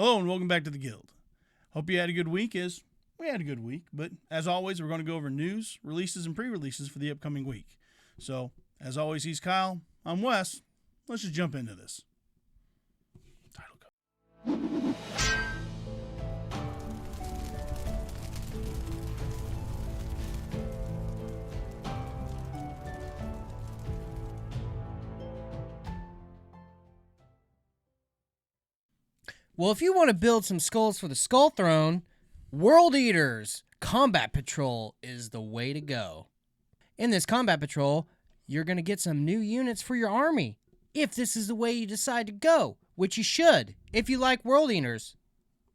Hello and welcome back to the Guild. Hope you had a good week, as we had a good week, but as always, we're going to go over news, releases, and pre-releases for the upcoming week. So, as always, he's Kyle, I'm Wes. Let's just jump into this. Title code. Well, if you want to build some skulls for the Skull Throne, World Eaters Combat Patrol is the way to go. In this Combat Patrol, you're going to get some new units for your army, if this is the way you decide to go, which you should, if you like World Eaters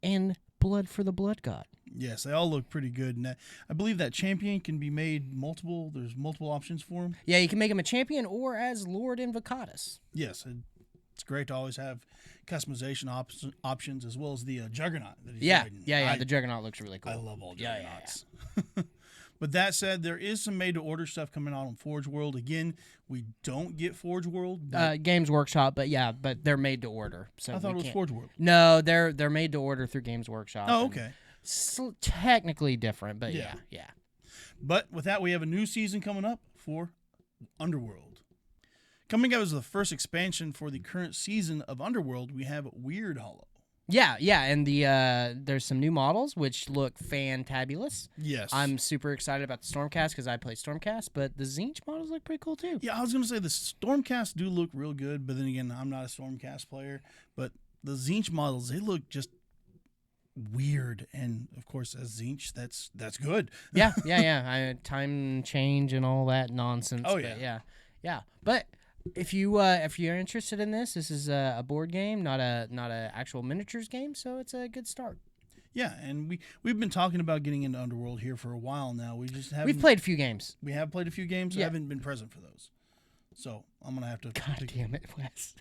and Blood for the Blood God. Yes, they all look pretty good. And I believe that champion can be made multiple. There's multiple options for him. Yeah, you can make him a champion or as Lord Invocatus. Yes, it's great to always have customization options, as well as the Juggernaut that he's riding. The Juggernaut looks really cool. I love all Juggernauts. Yeah. But that said, there is some made-to-order stuff coming out on Forge World. Again, we don't get Forge World. Games Workshop, but they're made to order. So I thought it was Forge World. No, they're made to order through Games Workshop. Oh, okay. Technically different, but yeah. But with that, we have a new season coming up for Underworld. Coming up as the first expansion for the current season of Underworld, we have Weird Hollow. Yeah, and there's some new models which look fantabulous. Yes. I'm super excited about the Stormcast because I play Stormcast, but the Tzeentch models look pretty cool too. Yeah, I was going to say the Stormcast do look real good, but then again, I'm not a Stormcast player. But the Tzeentch models, they look just weird, and of course, as Tzeentch, that's good. Yeah. Time change and all that nonsense. Oh, but yeah. But if you're interested in this is a board game, not a actual miniatures game, so it's a good start. Yeah, and we've been talking about getting into Underworld here for a while now. We've played a few games. We have played a few games. Yeah. I haven't been present for those, so I'm gonna have to. God damn it, Wes!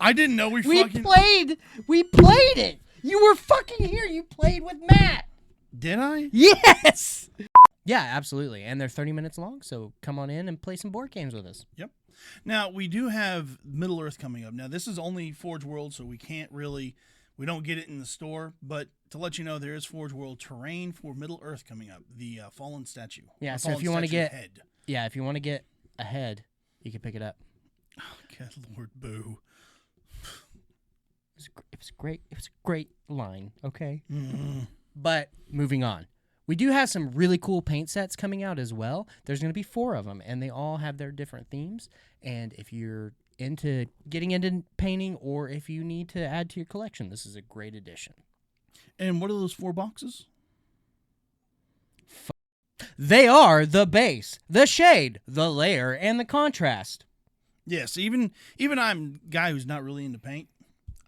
I didn't know we played it. You were fucking here. You played with Matt. Did I? Yes. Yeah, absolutely. And they're 30 minutes long, so come on in and play some board games with us. Yep. Now, we do have Middle-earth coming up. Now, this is only Forge World, so we don't get it in the store. But to let you know, there is Forge World terrain for Middle-earth coming up, the Fallen Statue. Yeah, so if you want to get a head, you can pick it up. Oh, good Lord, boo. It was great. It was a great line, okay? Mm-hmm. But moving on. We do have some really cool paint sets coming out as well. There's going to be 4 of them, and they all have their different themes. And if you're getting into painting, or if you need to add to your collection, this is a great addition. And what are those 4 boxes? They are the base, the shade, the layer, and the contrast. Yes, even I'm a guy who's not really into paint.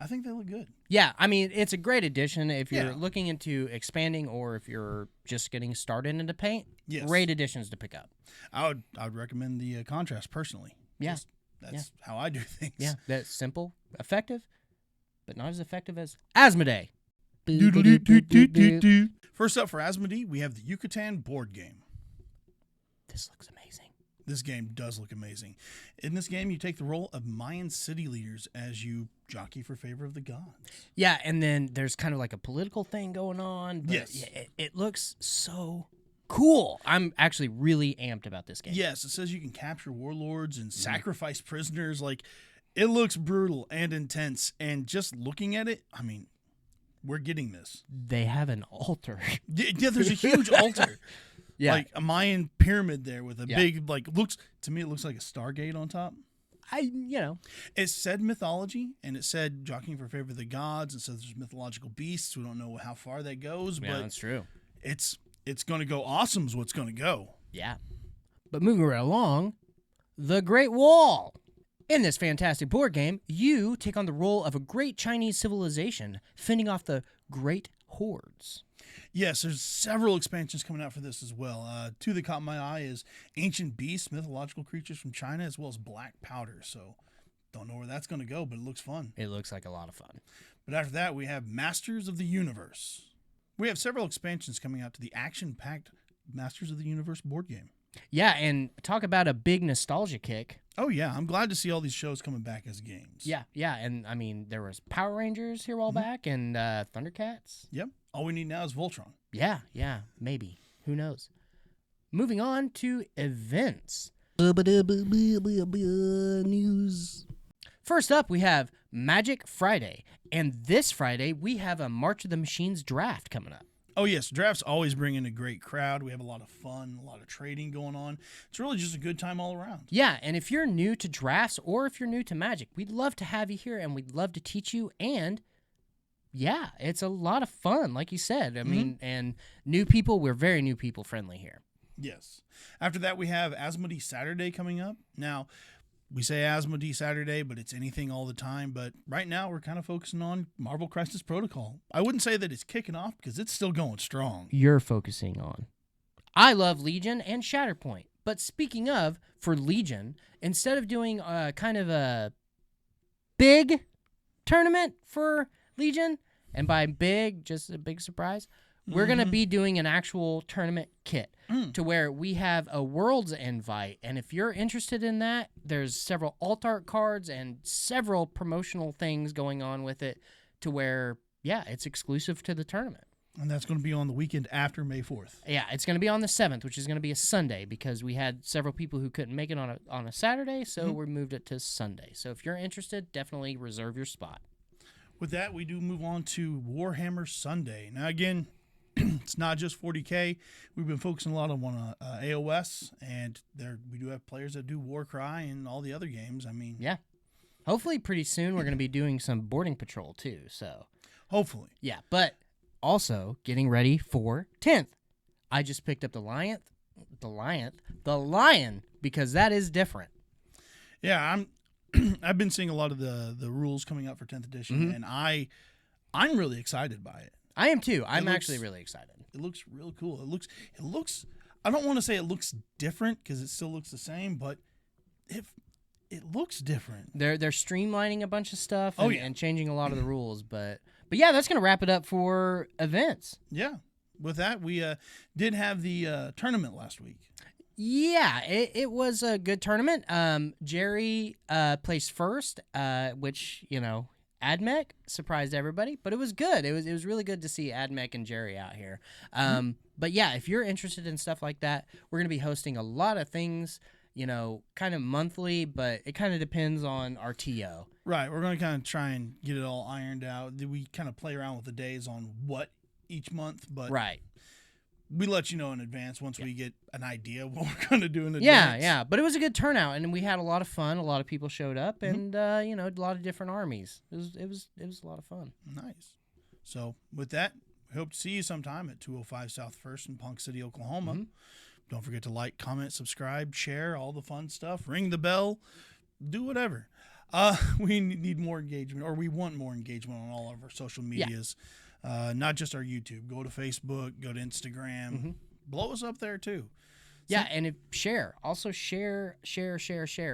I think they look good. Yeah, I mean, it's a great addition if you're looking into expanding, or if you're just getting started into paint. Yes. Great additions to pick up. I would recommend the contrast personally. Yeah. That's how I do things. Yeah, that's simple, effective, but not as effective as Asmodee. First up for Asmodee, we have the Yucatan board game. This looks amazing. This game does look amazing. In this game, you take the role of Mayan city leaders as you jockey for favor of the gods. Yeah, and then there's kind of like a political thing going on. But yes. Yeah, it looks so cool. I'm actually really amped about this game. Yes, it says you can capture warlords and sacrifice prisoners. Like, it looks brutal and intense. And just looking at it, I mean, we're getting this. They have an altar. Yeah, there's a huge altar. Yeah. Like a Mayan pyramid there with a big, it looks like a Stargate on top. It said mythology, and it said jockeying for favor of the gods, and so there's mythological beasts. We don't know how far that goes, but that's true. It's going to go awesome is what's going to go. Yeah. But moving right along, the Great Wall. In this fantastic board game, you take on the role of a great Chinese civilization, fending off the great hordes. Yes, there's several expansions coming out for this as well. Two that caught my eye is Ancient Beasts, mythological creatures from China, as well as Black Powder. So, don't know where that's going to go, but it looks fun. It looks like a lot of fun. But after that, we have Masters of the Universe. We have several expansions coming out to the action-packed Masters of the Universe board game. Yeah, and talk about a big nostalgia kick. Oh, yeah. I'm glad to see all these shows coming back as games. Yeah, and I mean, there was Power Rangers here a while back and Thundercats. Yep. All we need now is Voltron. Yeah, maybe. Who knows? Moving on to events. News. First up, we have Magic Friday. And this Friday, we have a March of the Machines draft coming up. Oh, yes. Drafts always bring in a great crowd. We have a lot of fun, a lot of trading going on. It's really just a good time all around. Yeah, and if you're new to drafts or if you're new to Magic, we'd love to have you here and we'd love to teach you. And yeah, it's a lot of fun, like you said. I mean, and new people, we're very new people friendly here. Yes. After that, we have Asmodee Saturday coming up. Now, we say Asmodee Saturday, but it's anything all the time. But right now, we're kind of focusing on Marvel Crisis Protocol. I wouldn't say that it's kicking off because it's still going strong. You're focusing on. I love Legion and Shatterpoint. But speaking of, for Legion, instead of doing kind of a big tournament for Legion, and by big, just a big surprise, we're going to be doing an actual tournament kit to where we have a Worlds invite. And if you're interested in that, there's several alt art cards and several promotional things going on with it to where, yeah, it's exclusive to the tournament. And that's going to be on the weekend after May 4th. Yeah, it's going to be on the 7th, which is going to be a Sunday because we had several people who couldn't make it on a Saturday, so we moved it to Sunday. So if you're interested, definitely reserve your spot. With that, we do move on to Warhammer Sunday. Now, again, it's not just 40K. We've been focusing a lot on AOS, and we do have players that do Warcry and all the other games. I mean, yeah. Hopefully pretty soon we're going to be doing some boarding patrol too, so. Hopefully. Yeah, but also getting ready for 10th. I just picked up the Lion, because that is different. Yeah, I've been seeing a lot of the rules coming out for 10th edition, and I'm really excited by it. I am too. I'm actually really excited. It looks real cool. It looks. I don't want to say it looks different because it still looks the same, but it looks different. They're streamlining a bunch of stuff and changing a lot of the rules, but yeah, that's gonna wrap it up for events. Yeah. With that, we did have the tournament last week. Yeah, it was a good tournament. Jerry placed first, which, you know, AdMech surprised everybody, but it was good. It was really good to see AdMech and Jerry out here. But yeah, if you're interested in stuff like that, we're going to be hosting a lot of things, you know, kind of monthly, but it kind of depends on our TO. Right. We're going to kind of try and get it all ironed out. We kind of play around with the days on what each month, but right. We let you know in advance once we get an idea of what we're going to do in advance. Yeah. But it was a good turnout, and we had a lot of fun. A lot of people showed up, and you know, a lot of different armies. It was a lot of fun. Nice. So with that, we hope to see you sometime at 205 South First in Ponca City, Oklahoma. Don't forget to like, comment, subscribe, share, all the fun stuff. Ring the bell. Do whatever. We need more engagement, or we want more engagement on all of our social medias. Yeah. Not just our YouTube. Go to Facebook, go to Instagram. Blow us up there too. Yeah, and share. Also share,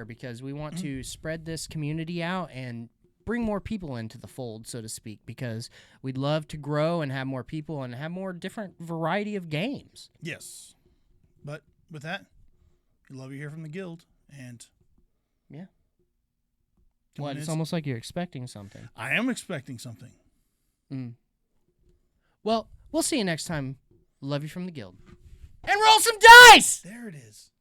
because we want to spread this community out and bring more people into the fold, so to speak, because we'd love to grow and have more people and have more different variety of games. Yes. But with that, we love you here from the Guild, and yeah. What? It's almost like you're expecting something. I am expecting something. Well, we'll see you next time. Love you from the Guild. And roll some dice! There it is.